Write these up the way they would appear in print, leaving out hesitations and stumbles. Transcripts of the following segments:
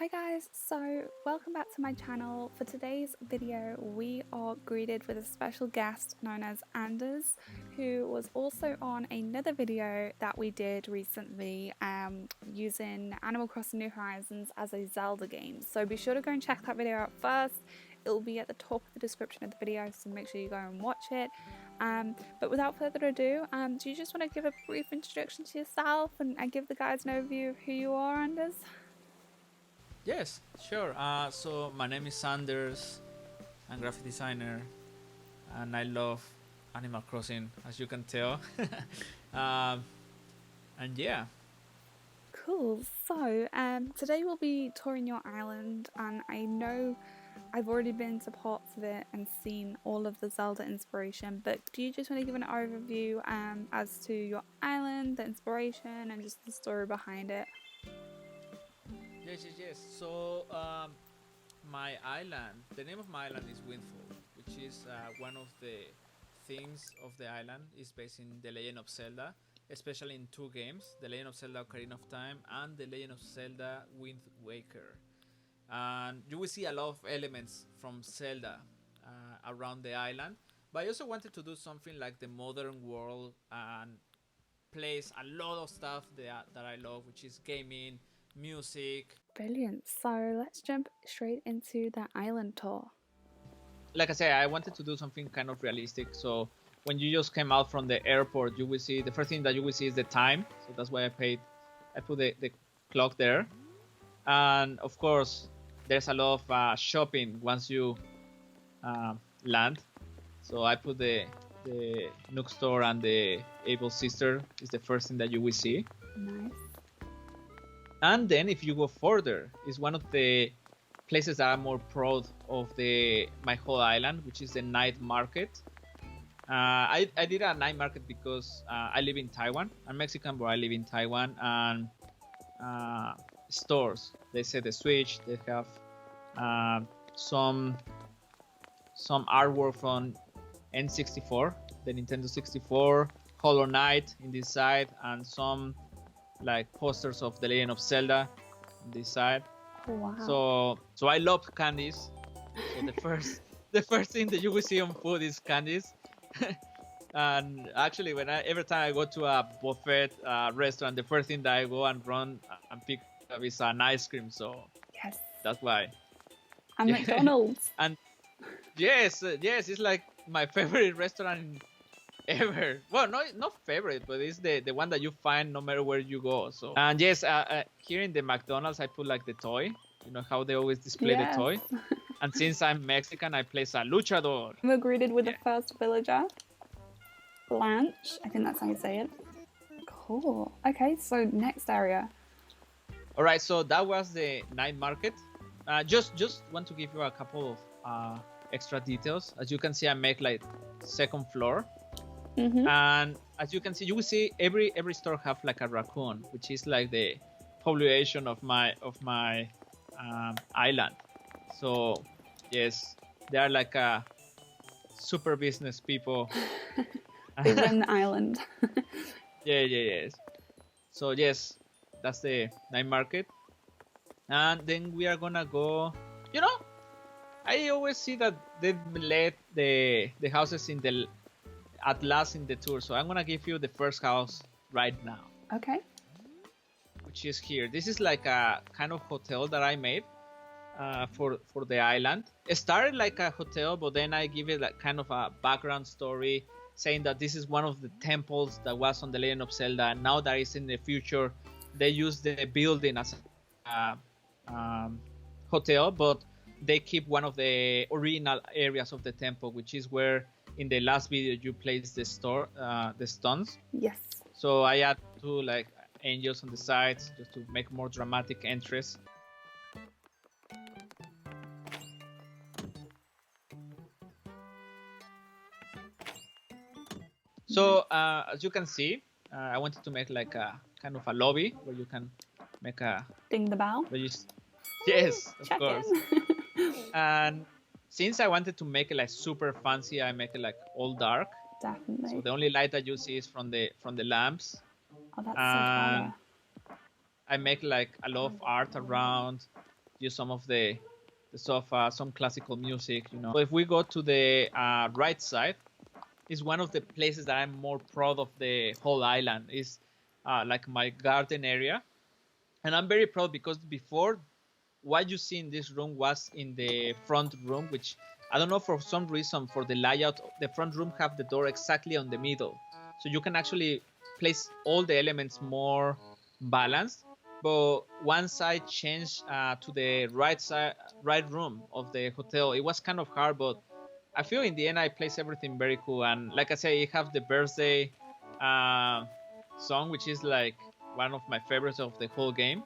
Hi guys, so welcome back to my channel. For today's video we are greeted with a special guest known as Anders, who was also on another video that we did recently using Animal Crossing New Horizons as a Zelda game. So be sure to go and check that video out first. It will be at the top of the description of the video, so make sure you go and watch it. But without further ado, do you just want to give a brief introduction to yourself and give the guys an overview of who you are, Anders? Yes, sure. So my name is Sanders. I'm a graphic designer, and I love Animal Crossing, as you can tell. um, and yeah, Cool. So today we'll be touring your island, and I know I've already been to parts of it and seen all of the Zelda inspiration, but do you just want to give an overview as to your island, the inspiration, and just the story behind it? yes. So my island, the name of my island is Windfall, which is one of the themes of the island is based in The Legend of Zelda, especially in two games: The Legend of Zelda: Ocarina of Time and The Legend of Zelda: Wind Waker. And you will see a lot of elements from Zelda around the island. But I also wanted to do something like the modern world and place a lot of stuff that I love, which is gaming, music. Brilliant. So let's jump straight into the island tour. Like I said, I wanted to do something kind of realistic. So when you just came out from the airport, you will see the first thing that you will see is the time. So that's why I put the clock there. And of course, there's a lot of shopping once you land. So I put the Nook store and the Able Sister is the first thing that you will see. Nice. And then if you go further, is one of the places that I'm more proud of my whole island, which is the night market. I did a night market because I live in Taiwan. I'm Mexican, but I live in Taiwan. And stores, they say the Switch, they have some artwork from N64, the Nintendo 64, Hollow Knight in this side, and some like posters of the Legend of Zelda on this side. Oh, wow. So I love candies. So the first thing that you will see on food is candies. And actually, every time I go to a buffet restaurant, the first thing that I go and run and pick up is an ice cream. So Yes. that's why. And McDonald's. And yes, it's like my favorite restaurant ever. Well, not favorite, but it's the one that you find no matter where you go. So and yes, here in the McDonald's, I put like the toy. You know how they always display the toy. And since I'm Mexican, I place a luchador. We're greeted with the first villager, Blanche. I think that's how you say it. Cool. Okay, so next area. All right, so that was the night market. Just want to give you a couple of extra details. As you can see, I make like second floor. And as you can see, you will see every store have like a raccoon, which is like the population of my island. So yes, they are like a super business people. They run the island. Yes. So yes, that's the night market. And then we are gonna go, you know, I always see that they let the houses at last in the tour. So I'm gonna give you the first house right now. Okay. Which is here. This is like a kind of hotel that I made for the island. It started like a hotel, but then I give it like kind of a background story, saying that this is one of the temples that was on the Legend of Zelda. And now that is in the future, they use the building as a hotel, but they keep one of the original areas of the temple, which is where in the last video you placed the stones. Yes. So I add two like angels on the sides just to make more dramatic entries. So as you can see, I wanted to make like a kind of a lobby where you can make a ding the bell. Yes, of Check course. And since I wanted to make it like super fancy, I make it like all dark. Definitely. So the only light that you see is from the lamps. Oh, that's so clever. I make like a lot of art around. use some of the sofa, some classical music, you know. So if we go to the right side, is one of the places that I'm more proud of the whole island. Is like my garden area, and I'm very proud because before, what you see in this room was in the front room, which I don't know, for some reason, for the layout, the front room have the door exactly on the middle, so you can actually place all the elements more balanced. But once I changed to the right room of the hotel, it was kind of hard, but I feel in the end I place everything very cool. And like I say, it have the birthday uh, song, which is like one of my favorites of the whole game.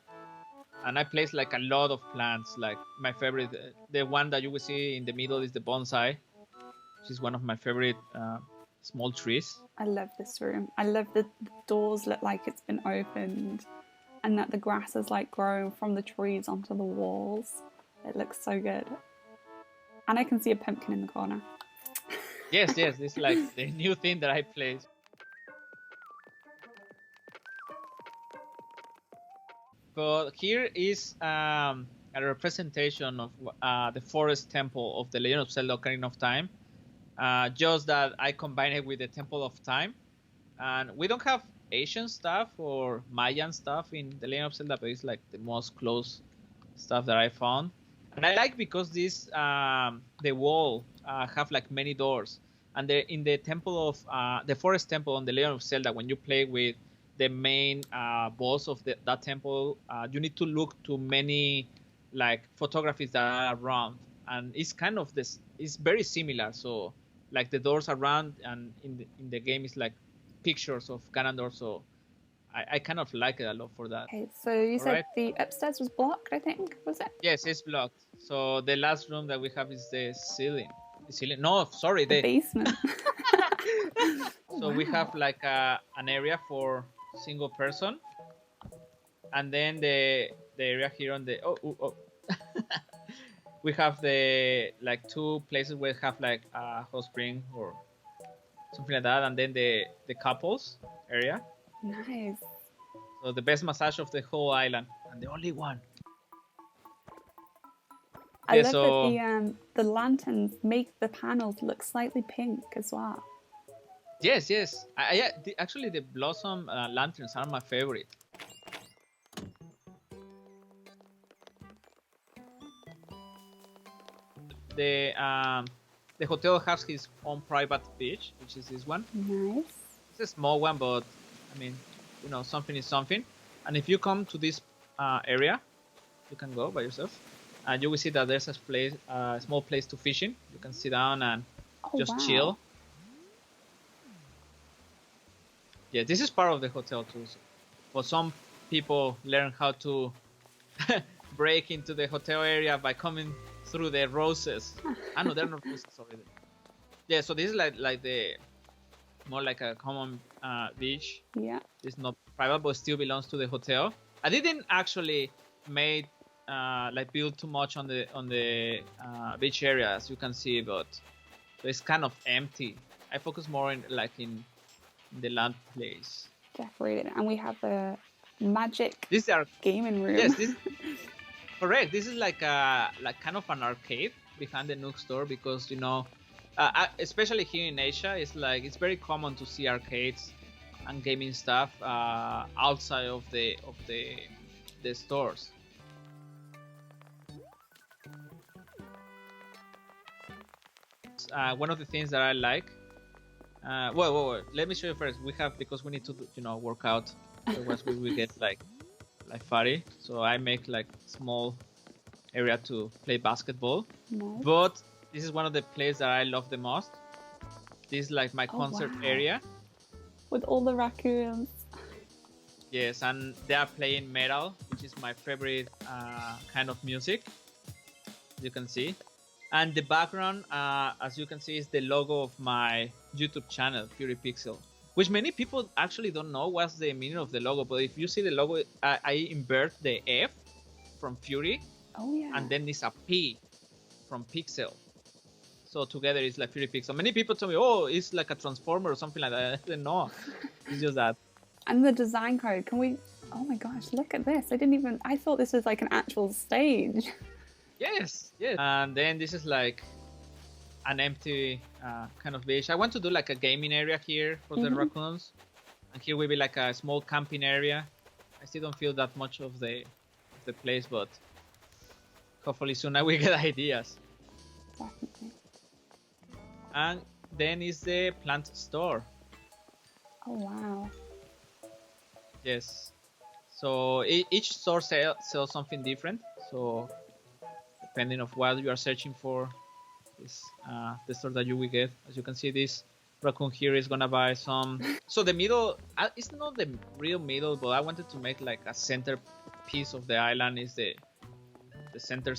And I place like a lot of plants. Like my favorite, the one that you will see in the middle is the bonsai, which is one of my favorite small trees. I love this room. I love the doors look like it's been opened, and that the grass is like growing from the trees onto the walls. It looks so good. And I can see a pumpkin in the corner. Yes, this is like the new thing that I placed. But here is a representation of the forest temple of the Legend of Zelda: Ocarina of Time. Just that I combine it with the Temple of Time, and we don't have Asian stuff or Mayan stuff in the Legend of Zelda, but it's like the most close stuff that I found. And I like because this the wall have like many doors, and in the temple of the forest temple on the Legend of Zelda, when you play with the main boss of that temple, you need to look to many like photographies that are around, and it's kind of this. It's very similar. So like the doors around, and in the game is like pictures of Ganondorf. So I kind of like it a lot for that. Okay, so you said the upstairs was blocked, I think, was it? Yes, it's blocked. So the last room that we have is the ceiling. The ceiling? No, sorry, the basement. So we have like an area for single person, and then the area here on the we have the like two places where we have like a hot spring or something like that, and then the couples area. Nice. So the best massage of the whole island, and the only one. I love that the lanterns make the panels look slightly pink as well. Yes. Actually, the blossom lanterns are my favorite. The hotel has his own private beach, which is this one. Nice. It's a small one, but I mean, you know, something is something. And if you come to this area, you can go by yourself, and you will see that there's a small place to fishing. You can sit down and just chill. Yeah, this is part of the hotel too. So for some people, learn how to break into the hotel area by coming through the roses. No, they're not roses. Sorry. Yeah, so this is like the more like a common beach. Yeah. It's not private, but still belongs to the hotel. I didn't actually like build too much on the beach area, as you can see, but so it's kind of empty. I focus more in the land place. Decorated, and we have the magic gaming room. Yes, correct. This is like kind of an arcade behind the Nook store, because you know, especially here in Asia, it's very common to see arcades and gaming stuff outside of the stores. One of the things that I like. Well, let me show you first. We have, because we need to, you know, work out. Otherwise, we will get like fatty. So I make like small area to play basketball. Nice. But this is one of the places that I love the most. This is like my concert area. With all the raccoons. Yes, and they are playing metal, which is my favorite kind of music. You can see. And the background, as you can see, is the logo of my YouTube channel, Fury Pixel, which many people actually don't know what's the meaning of the logo. But if you see the logo, I invert the F from Fury, and then it's a P from Pixel. So together it's like Fury Pixel. Many people tell me, oh, it's like a transformer or something like that. I said, no, it's just that. And the design code, can we Oh my gosh, look at this. I thought this was like an actual stage. Yes, yes. And then this is like an empty kind of beach. I want to do like a gaming area here for the raccoons, and here will be like a small camping area. I still don't feel that much of the place, but hopefully soon I will get ideas. Definitely. And then is the plant store. Oh wow. Yes. So each store sells something different. So depending of what you are searching for, is the store that you will get. As you can see, this raccoon here is gonna buy some. So the middle, it's not the real middle, but I wanted to make like a center piece of the island is the center.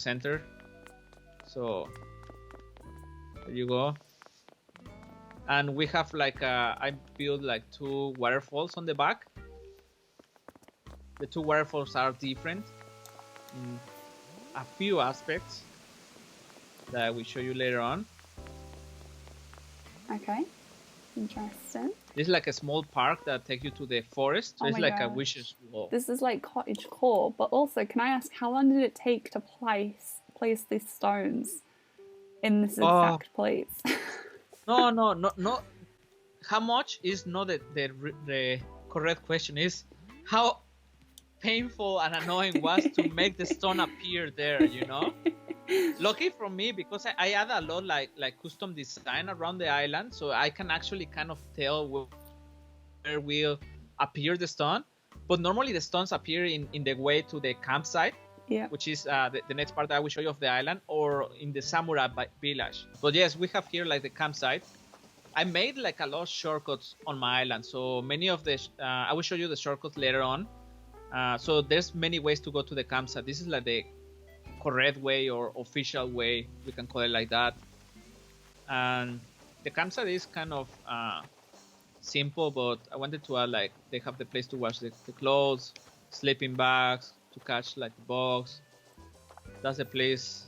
So there you go. And we have like I built like 2 waterfalls on the back. The 2 waterfalls are different in a few aspects that I will show you later on. Okay. Interesting. This is like a small park that takes you to the forest. So it's like a wishes wall. This is like cottage core, but also can I ask how long did it take to place these stones in this exact place? No. How much is not the correct question. Is how painful and annoying was to make the stone appear there, you know? Lucky for me, because I add a lot like custom design around the island, so I can actually kind of tell where will appear the stone. But normally the stones appear in the way to the campsite, which is the next part that I will show you of the island, or in the samurai village. But yes, we have here like the campsite. I made like a lot of shortcuts on my island, so many of the I will show you the shortcuts later on. So there's many ways to go to the campsite. This is like the correct way or official way, we can call it like that. And the campsite is kind of simple, but I wanted to add like they have the place to wash the clothes, sleeping bags, to catch like bugs. That's the place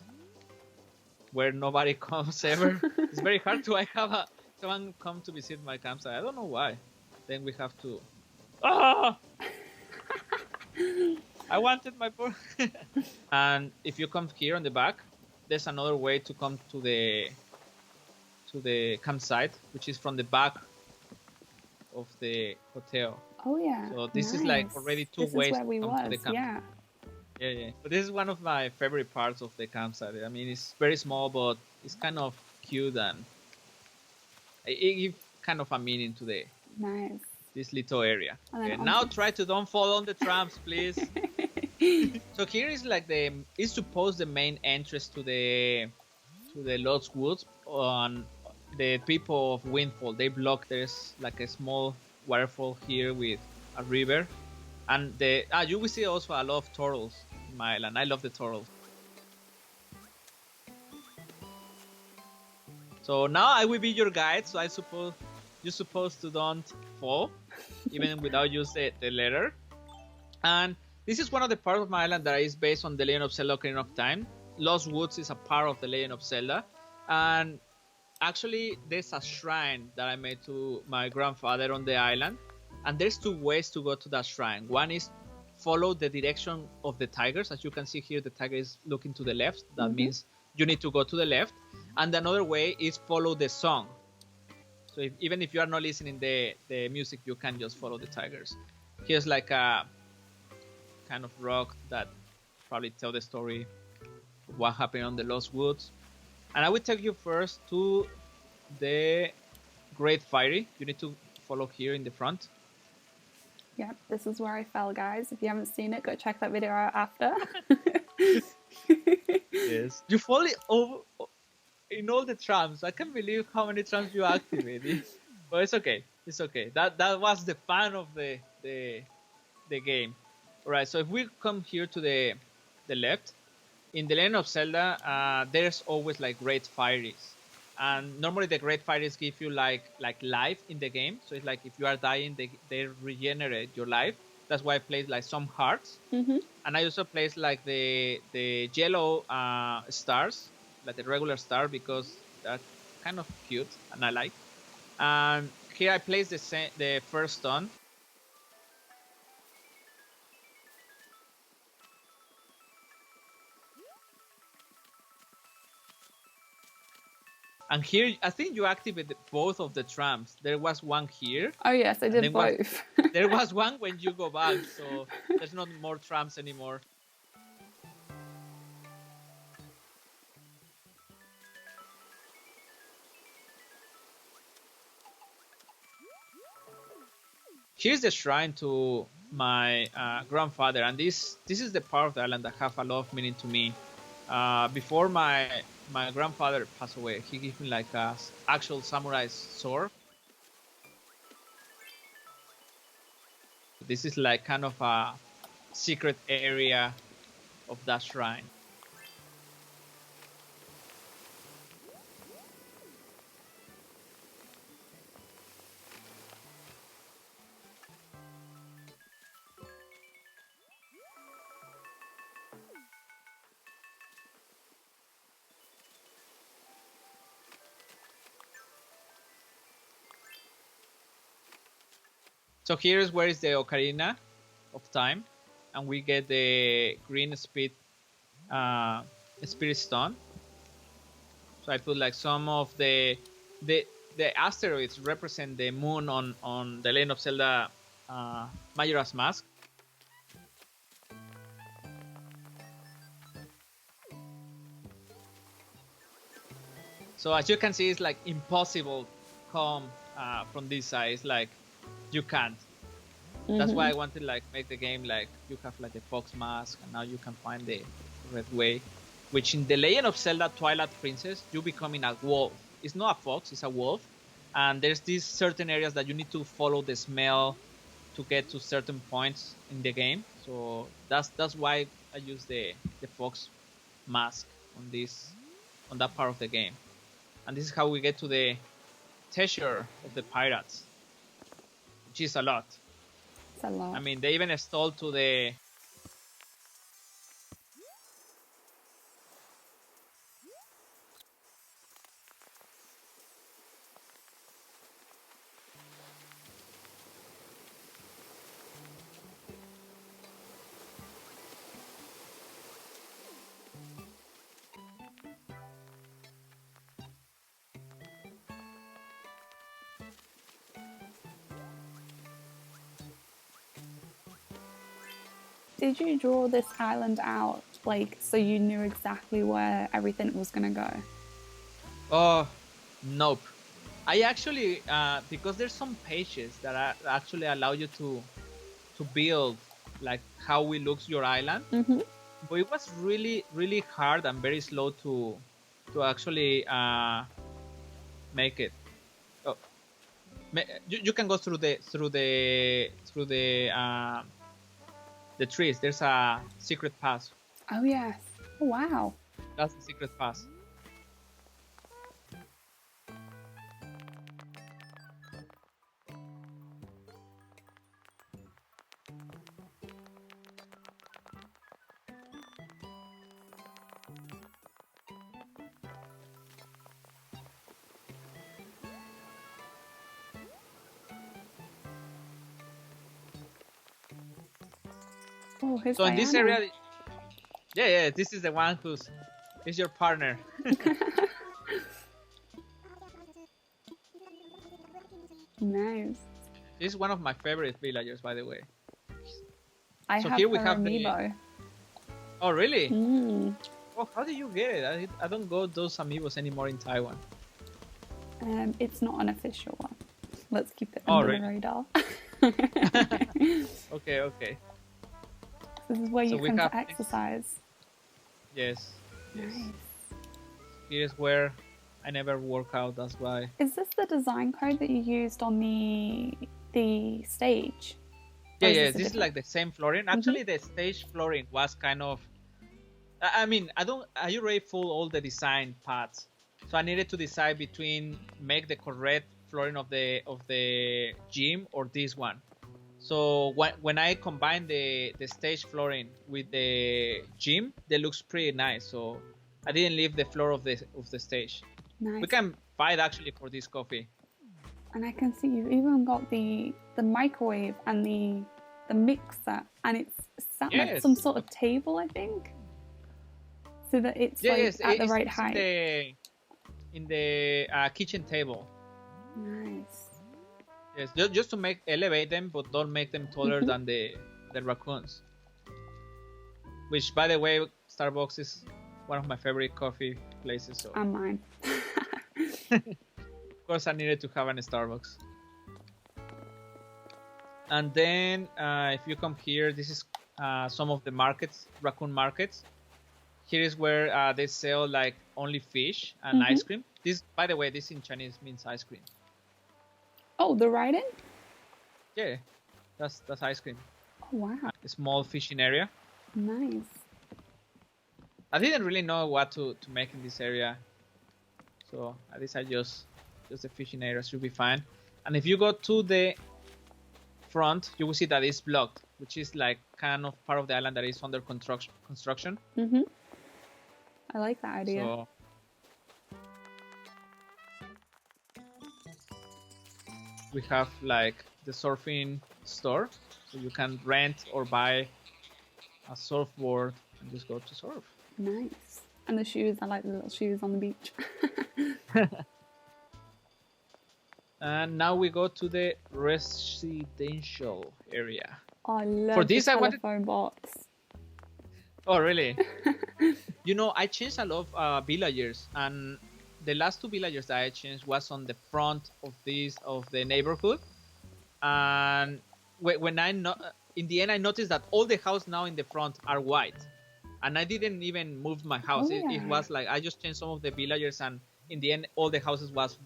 where nobody comes ever. It's very hard to have someone come to visit my campsite. I don't know why. Then we have to. I wanted my book. And if you come here on the back, there's another way to come to the campsite, which is from the back of the hotel. Oh yeah. So this is like already 2 ways to come to the campsite. Yeah. But this is one of my favorite parts of the campsite. I mean, it's very small, but it's kind of cute, and it gives kind of a meaning to this little area. Okay, now try to don't fall on the trams, please. So here is like it's supposed the main entrance to the Lost Woods. On the people of Windfall, they block. There's like a small waterfall here with a river, and you will see also a lot of turtles in my island. I love the turtles. So now I will be your guide. So I suppose you're supposed to don't fall, even without using the letter. And this is one of the parts of my island that is based on the Legend of Zelda: Ocarina of Time. Lost Woods is a part of the Legend of Zelda, and actually there's a shrine that I made to my grandfather on the island, and there's 2 ways to go to that shrine. One is follow the direction of the tigers. As you can see here, the tiger is looking to the left. That means you need to go to the left. And another way is follow the song. So even if you are not listening the music, you can just follow the tigers. Here's like a kind of rock that probably tell the story of what happened on the Lost Woods. And I will take you first to the Great Fairy. You need to follow here in the front. Yep, this is where I fell, guys. If you haven't seen it, go check that video out after. Yes. You fall over in all the trams. I can't believe how many trams you activated. But it's okay. It's okay. That was the fun of the game. Alright, so if we come here to the left, in the Legend of Zelda, there's always like great fairies. And normally the great fairies give you like life in the game. So it's like if you are dying, they regenerate your life. That's why I played like some hearts. And I also placed like the yellow stars, like the regular star, because that's kind of cute and I like. And here I placed the first stone. And here, I think you activated both of the trams. There was one here. Oh yes, I did both. There was one when you go back, so there's not more trams anymore. Here's the shrine to my grandfather, and this is the part of the island that have a lot of meaning to me. Before my grandfather passed away, he gave me like a actual samurai sword. This is like kind of a secret area of that shrine. So here is where is the Ocarina of Time, and we get the green spirit stone. So I put like some of the asteroids represent the moon on the Legend of Zelda Majora's Mask. So as you can see, it's like impossible come from this side. It's like you can't. That's why I wanted like make the game like you have like the fox mask, and now you can find the red way, which in the Legend of Zelda Twilight Princess you becoming a wolf. It's not a fox, it's a wolf, and there's these certain areas that you need to follow the smell to get to certain points in the game. So that's why I use the fox mask on that part of the game, and this is how we get to the treasure of the pirates, which is a lot. It's a lot. I mean, they even stole to the... Did you draw this island out, like, so you knew exactly where everything was gonna go? Oh, nope. I actually, because there's some pages that actually allow you to build, like, how it looks your island. But it was really, really hard and very slow to actually make it. Oh, you can go through the trees. There's a secret pass. Oh yes. Oh, wow. That's the secret pass. Oh, so in this area, yeah, this is the one is your partner. Nice. This is one of my favorite villagers, by the way. I have here we have amiibo. Oh, really? Oh, how did you get it? I don't go those amiibos anymore in Taiwan. It's not an official one. Let's keep it under the radar. Okay. This is where you come to exercise. Yes. Nice. Here's where I never work out, that's why. Is this the design code that you used on the stage? Yeah, this is like the same flooring. Actually, the stage flooring was kind of... I mean, I already full all the design parts. So I needed to decide between make the correct flooring of the gym or this one. So when I combine the stage flooring with the gym, they looks pretty nice. So I didn't leave the floor of the stage. Nice. We can buy it actually for this coffee. And I can see you've even got the microwave and the mixer, and it's sat like some sort of table, I think, so that it's at the right height. in the kitchen table. Nice. Yes, just to elevate them, but don't make them taller than the raccoons. Which, by the way, Starbucks is one of my favorite coffee places. So And mine. of course, I needed to have a Starbucks. And then, if you come here, this is some of the markets, Raccoon Markets. Here is where they sell like only fish and ice cream. This, by the way, this in Chinese means ice cream. Oh, the writing? Yeah, that's ice cream. Oh, wow. A small fishing area. Nice. I didn't really know what to make in this area, so I decided just the fishing area should be fine. And if you go to the front, you will see that it's blocked, which is like kind of part of the island that is under construction. I like that idea. So, we have like the surfing store, so you can rent or buy a surfboard and just go to surf. Nice. And the shoes, I like the little shoes on the beach. And now we go to the residential area. Oh, I love For this, the I wanted... telephone box. Oh, really? You know, I changed a lot of villagers, and the last two villagers that I changed was on the front of the neighborhood. And when in the end, I noticed that all the houses now in the front are white, and I didn't even move my house. Oh, It was like I just changed some of the villagers, and in the end, all the houses was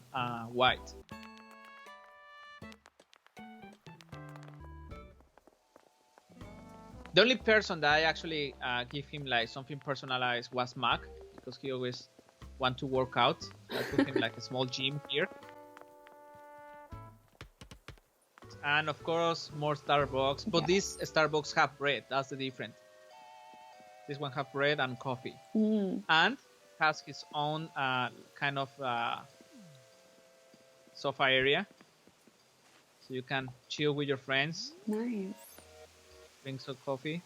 white. The only person that I actually give him like something personalized was Mac, because he always want to work out. So I put him like a small gym here. And of course, more Starbucks. But these Starbucks have bread. That's the difference. This one have bread and coffee. And has his own kind of sofa area. So you can chill with your friends. Nice. Drink some coffee.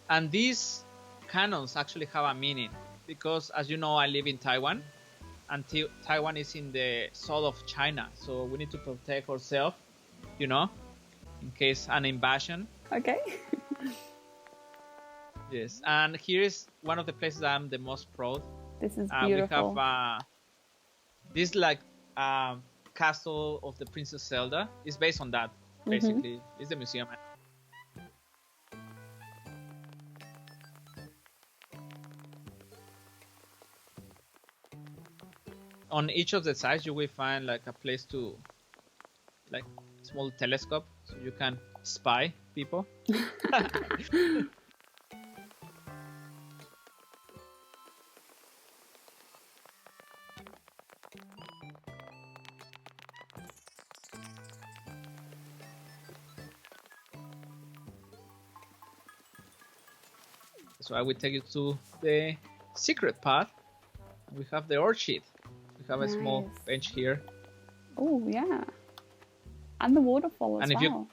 And these cannons actually have a meaning, because as you know, I live in Taiwan, and Taiwan is in the south of China, so we need to protect ourselves, you know, in case an invasion. Okay. Yes, and here is one of the places I'm the most proud. This is beautiful. We have this like castle of the Princess Zelda. It's based on that, basically. It's the museum. On each of the sides, you will find like a place to, like, small telescope, so you can spy people. So I will take you to the secret path. We have the orchid. We have a small bench here. Oh, yeah. And the waterfall as well.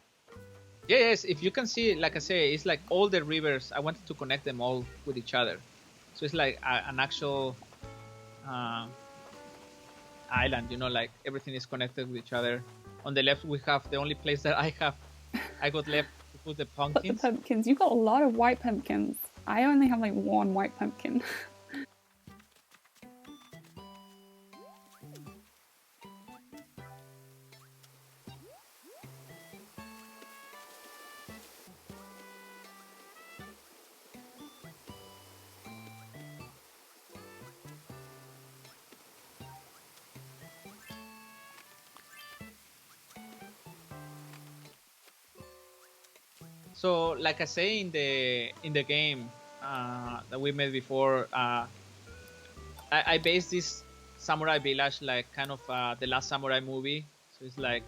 Yes, if you can see, like I say, it's like all the rivers. I wanted to connect them all with each other. So it's like an actual island, you know, like everything is connected with each other. On the left, we have the only place that I got left to put the pumpkins. Put the pumpkins. You've got a lot of white pumpkins. I only have like one white pumpkin. So, like I say in the game that we made before, I based this samurai village like kind of the Last Samurai movie. So it's like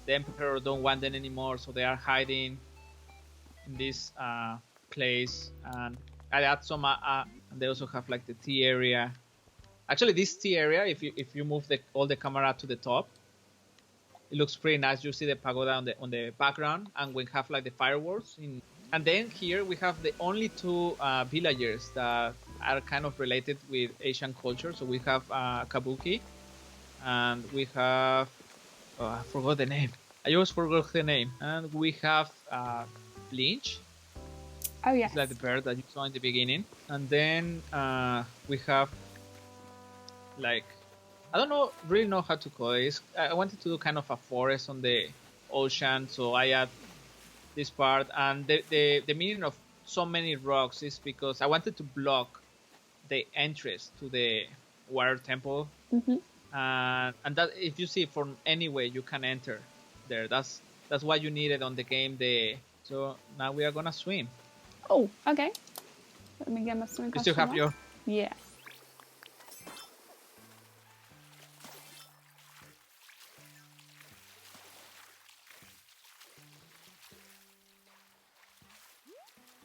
the emperor don't want them anymore, so they are hiding in this place. And I add some. And they also have like the tea area. Actually, this tea area, if you move all the camera to the top, it looks pretty nice. You see the pagoda on the background, and we have like the fireworks. And then here we have the only two villagers that are kind of related with Asian culture. So we have kabuki, and we have I forgot the name. I always forgot the name. And we have Lynch. Oh yes. It's like the bird that you saw in the beginning. And then we have like, I don't know really know how to call it. I wanted to do kind of a forest on the ocean, so I add this part. And the meaning of so many rocks is because I wanted to block the entrance to the water temple. Mm-hmm. And that if you see from any way you can enter there. That's why you needed on the game. So now we are gonna swim. Oh, okay. Let me get my swim You still costume have on. your Yeah.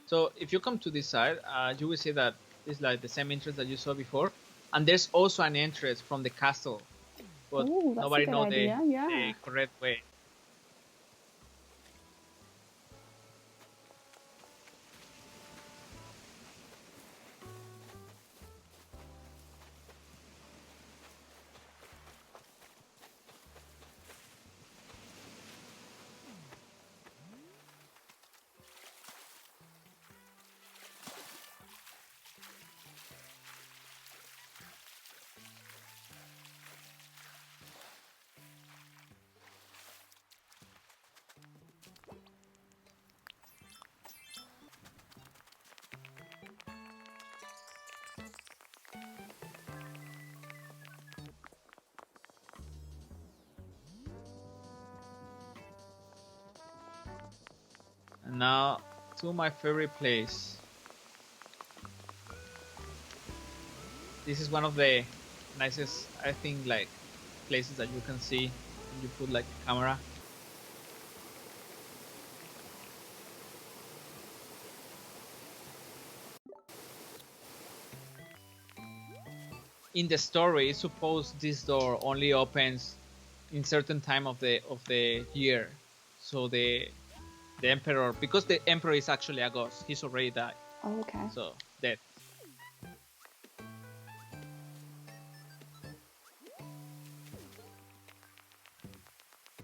So if you come to this side, you will see that it's like the same entrance that you saw before, and there's also an entrance from the castle, but Ooh, that's nobody a good know idea. Yeah. the correct way. And now to my favorite place. This is one of the nicest, I think, like places that you can see when you put like a camera. In the story, it's supposed this door only opens in certain time of the year. So the emperor, because the emperor is actually a ghost, he's already died. Oh, okay. So dead.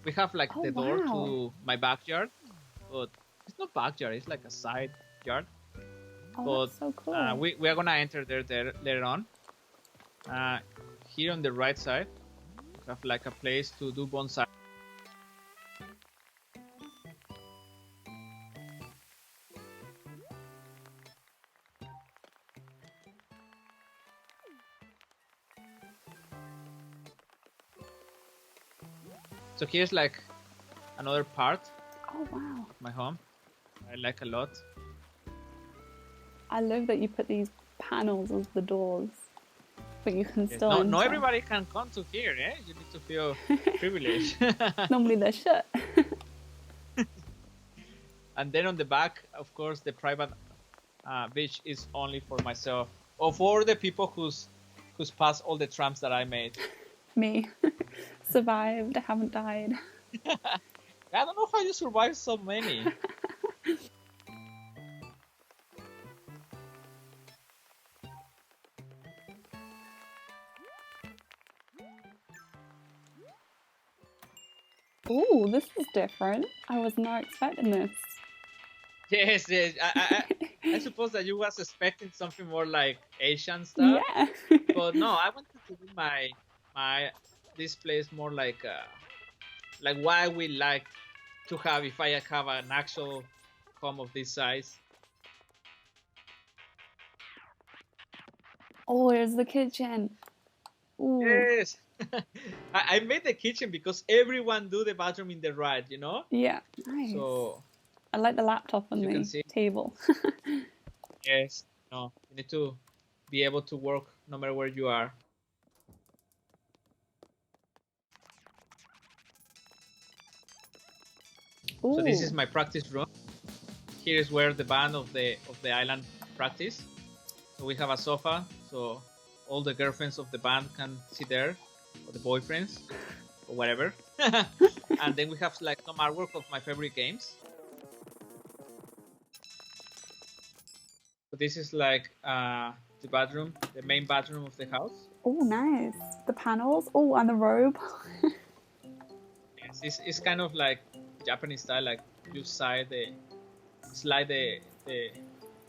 We have like Oh, the door wow. to my backyard, but it's not backyard, it's like a side yard. Oh, But that's so cool. we are gonna enter there later on. Here on the right side, we have like a place to do bonsai. So here's like another part Oh, wow. of my home. I like a lot. I love that you put these panels as the doors, but you can Yes. still No, enter. not everybody can come to here. Eh? You need to feel privileged. Normally they're shut. And then on the back, of course, the private beach is only for myself or for the people who's passed all the tramps that I made. Me. Survived. I haven't died. I don't know how you survived so many. Ooh, this is different. I was not expecting this. Yes. I suppose that you was expecting something more like Asian stuff. Yeah. But no, I wanted to do my this place more like what I would like to have if I have an actual home of this size. Oh, here's the kitchen. Ooh. Yes. I made the kitchen because everyone do the bathroom in the right, you know? Yeah. Nice. So I like the laptop on you can the see. table. Yes. No, you need to be able to work no matter where you are. Ooh. So this is my practice room. Here is where the band of the island practice. So we have a sofa, so all the girlfriends of the band can sit there, or the boyfriends, or whatever. And then we have like some artwork of my favorite games. So this is like the bathroom, the main bathroom of the house. Oh, nice. The panels. Oh, and the robe. Yes, it's kind of like Japanese style, like you slide the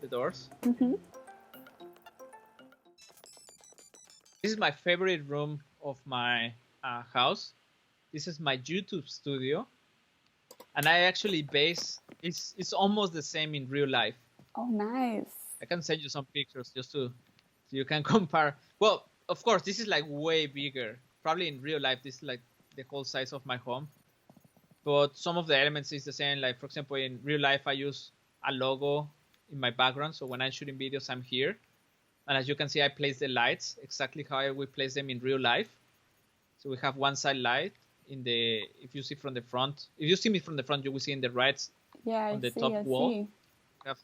doors. Mm-hmm. This is my favorite room of my house. This is my YouTube studio, and I actually base it's almost the same in real life. Oh, nice. I can send you some pictures just so you can compare. Well, of course, this is like way bigger. Probably in real life, this is like the whole size of my home. But some of the elements is the same. Like, for example, in real life, I use a logo in my background. So when I'm shooting videos, I'm here. And as you can see, I place the lights exactly how I would place them in real life. So we have one side light if you see from the front. If you see me from the front, you will see in the right on the top wall. See. Have,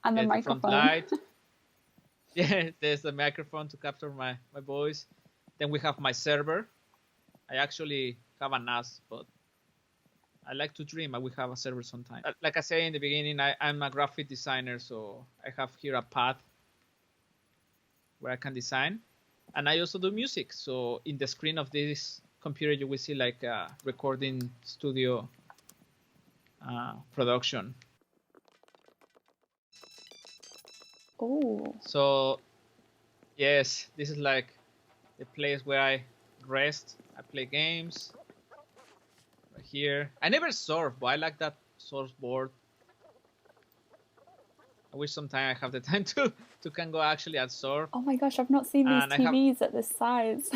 and the the microphone. Front light. Yeah, there's the microphone to capture my voice. Then we have my server. I actually have a NAS, but I like to dream. I will have a server sometime. Like I say in the beginning, I'm a graphic designer, so I have here a pad where I can design. And I also do music. So in the screen of this computer, you will see like a recording studio production. Oh. So yes, this is like the place where I rest. I play games. Right here. I never surf, but I like that surfboard. I wish sometime I have the time to can go actually at surf. Oh my gosh, I've not seen these TVs at this size.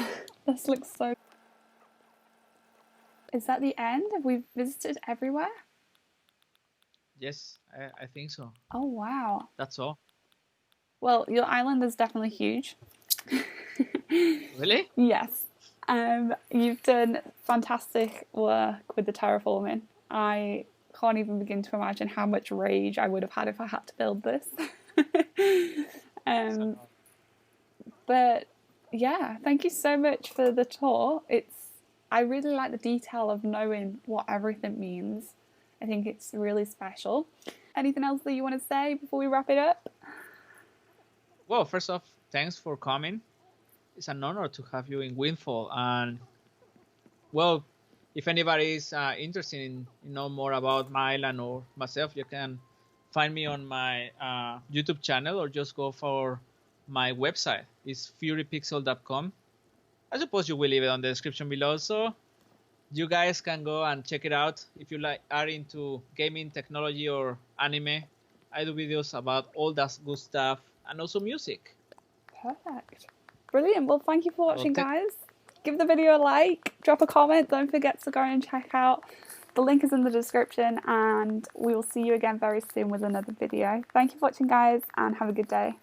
This looks so... Is that the end? Have we visited everywhere? Yes, I think so. Oh, wow. That's all. Well, your island is definitely huge. Really? Yes. You've done fantastic work with the terraforming. I can't even begin to imagine how much rage I would have had if I had to build this. But yeah, thank you so much for the tour. I really like the detail of knowing what everything means. I think it's really special. Anything else that you want to say before we wrap it up? Well, first off, thanks for coming. It's an honor to have you in Windfall. And well, if anybody is interested in know more about my island or myself, you can find me on my YouTube channel or just go for my website. It's furypixel.com. I suppose you will leave it on the description below, so you guys can go and check it out. If you are into gaming, technology, or anime, I do videos about all that good stuff and also music. Perfect. Brilliant. Well, thank you for watching, guys. Give the video a like, drop a comment. Don't forget to go and check out. The link is in the description, and we will see you again very soon with another video. Thank you for watching, guys, and have a good day.